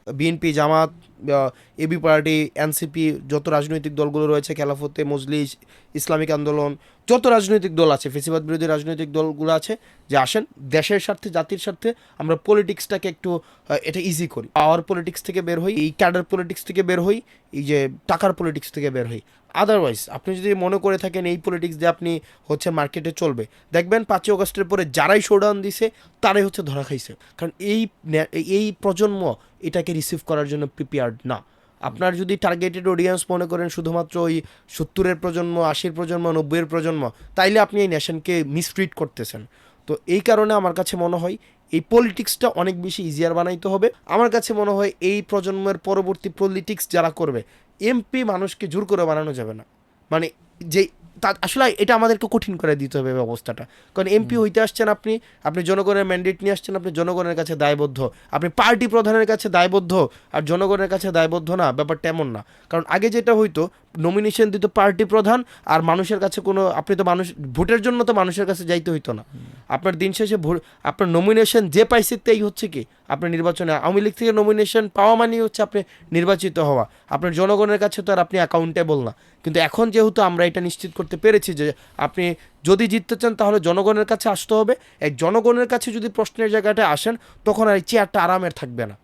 BNP, জামাত, AB party, NCP, যত রাজনৈতিক দলগুলো রয়েছে, খেলাফতে, মজলিস, ইসলামিক আন্দোলন, যত রাজনৈতিক দল আছে, ফেসিবাদ বিরোধী রাজনৈতিক দলগুলো আছে, যে আসেন দেশের স্বার্থে, জাতির স্বার্থে আমরা পলিটিক্সটাকে একটু এটা ইজি করি, পাওয়ার পলিটিক্স থেকে বের হই, এই ক্যাডার পলিটিক্স থেকে বের হই, এই যে টাকার পলিটিক্স থেকে বের হই। আদারওয়াইজ আপনি যদি মনে করে থাকেন এই পলিটিক্স দিয়ে আপনি হচ্ছে মার্কেটে চলবে, দেখবেন 5ই আগস্টের পরে যারাই শোডাউন দিছে তারাই হচ্ছে ধরা খাইছে। কারণ এই প্রজন্ম এটাকে রিসিভ করার জন্য প্রিপেয়ার্ড না। আপনার যদি টার্গেটেড অডিয়েন্স মনে করেন শুধুমাত্র ওই 70-এর প্রজন্ম, 80-এর প্রজন্ম, 90-এর প্রজন্ম, তাইলে আপনি এই নেশনকে মিসট্রিট করতেছেন। তো এই কারণে আমার কাছে মনে হয় এই পলিটিক্সটা অনেক বেশি ইজিয়ার বানাইতে হবে। আমার কাছে মনে হয় এই প্রজন্মের পরবর্তী পলিটিক্স যারা করবে, এমপি মানুষকে জোর করে বানানো যাবে না। মানে যে আসলে এটা আমাদেরকে কঠিন করে দিতে হবে ব্যবস্থাটা। কারণ এমপি হইতে আসছেন আপনি, আপনি জনগণের ম্যান্ডেট নিয়ে আসছেন, আপনি জনগণের কাছে দায়বদ্ধ, আপনি পার্টি প্রধানের কাছে দায়বদ্ধ, আর জনগণের কাছে দায়বদ্ধ না, ব্যাপারটা এমন না। কারণ আগে যেটা হইতো, নমিনেশন দিত পার্টি প্রধান, আর মানুষের কাছে কোনো, আপনি তো মানুষ ভোটের জন্য তো মানুষের কাছে যাইতে হইতো না। আপনার দিন শেষে আপনার নমিনেশন যে পাইছে তাই হচ্ছে কি আপনার নির্বাচনে, আওয়ামী লীগ থেকে নমিনেশন পাওয়া মানেই হচ্ছে আপনি নির্বাচিত হওয়া, আপনার জনগণের কাছে তো আর আপনি অ্যাকাউন্টেবল না। কিন্তু এখন যেহেতু আমরা এটা নিশ্চিত করতে পেরেছি যে আপনি যদি জিততে চান তাহলে জনগণের কাছে আসতে হবে, এই জনগণের কাছে যদি প্রশ্নের জায়গাটা আসেন তখন আর এই চেয়ারটা আরামের থাকবে না।